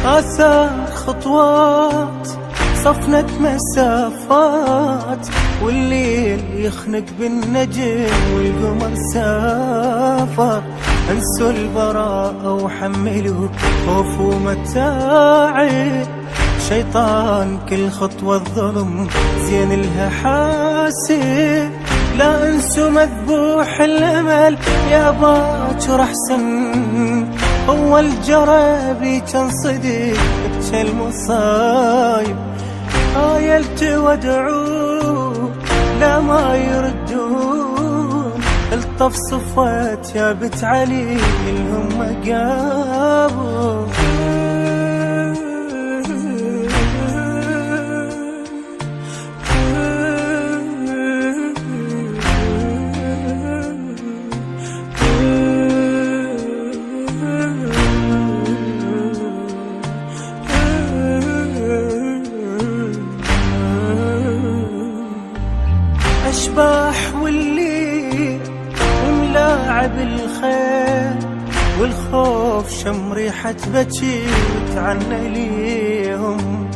آثار خطوات صفنة مسافات، والليل يخنق بالنجم والقمر سافر. انسوا البراءة وحملوا خوف ومتاعب، شيطان كل خطوة الظلم زين لها حاسب. لا انسوا مذبوح الامل يا باكر احسن، هو الجرابي كان صديق المصايب. آيلت وادعو لا ما يردون، الطف صفات يا بت علي الهم قابوا. أشباح والليل وملاعب الخيل، والخوف شم ريحة بكي وتعنى ليهم.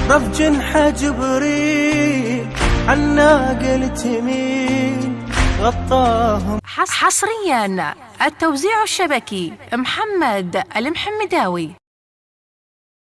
رف جنحة جبريل عالناقة تميل غطاهم. حصريا التوزيع الشبكي محمد المحمداوي.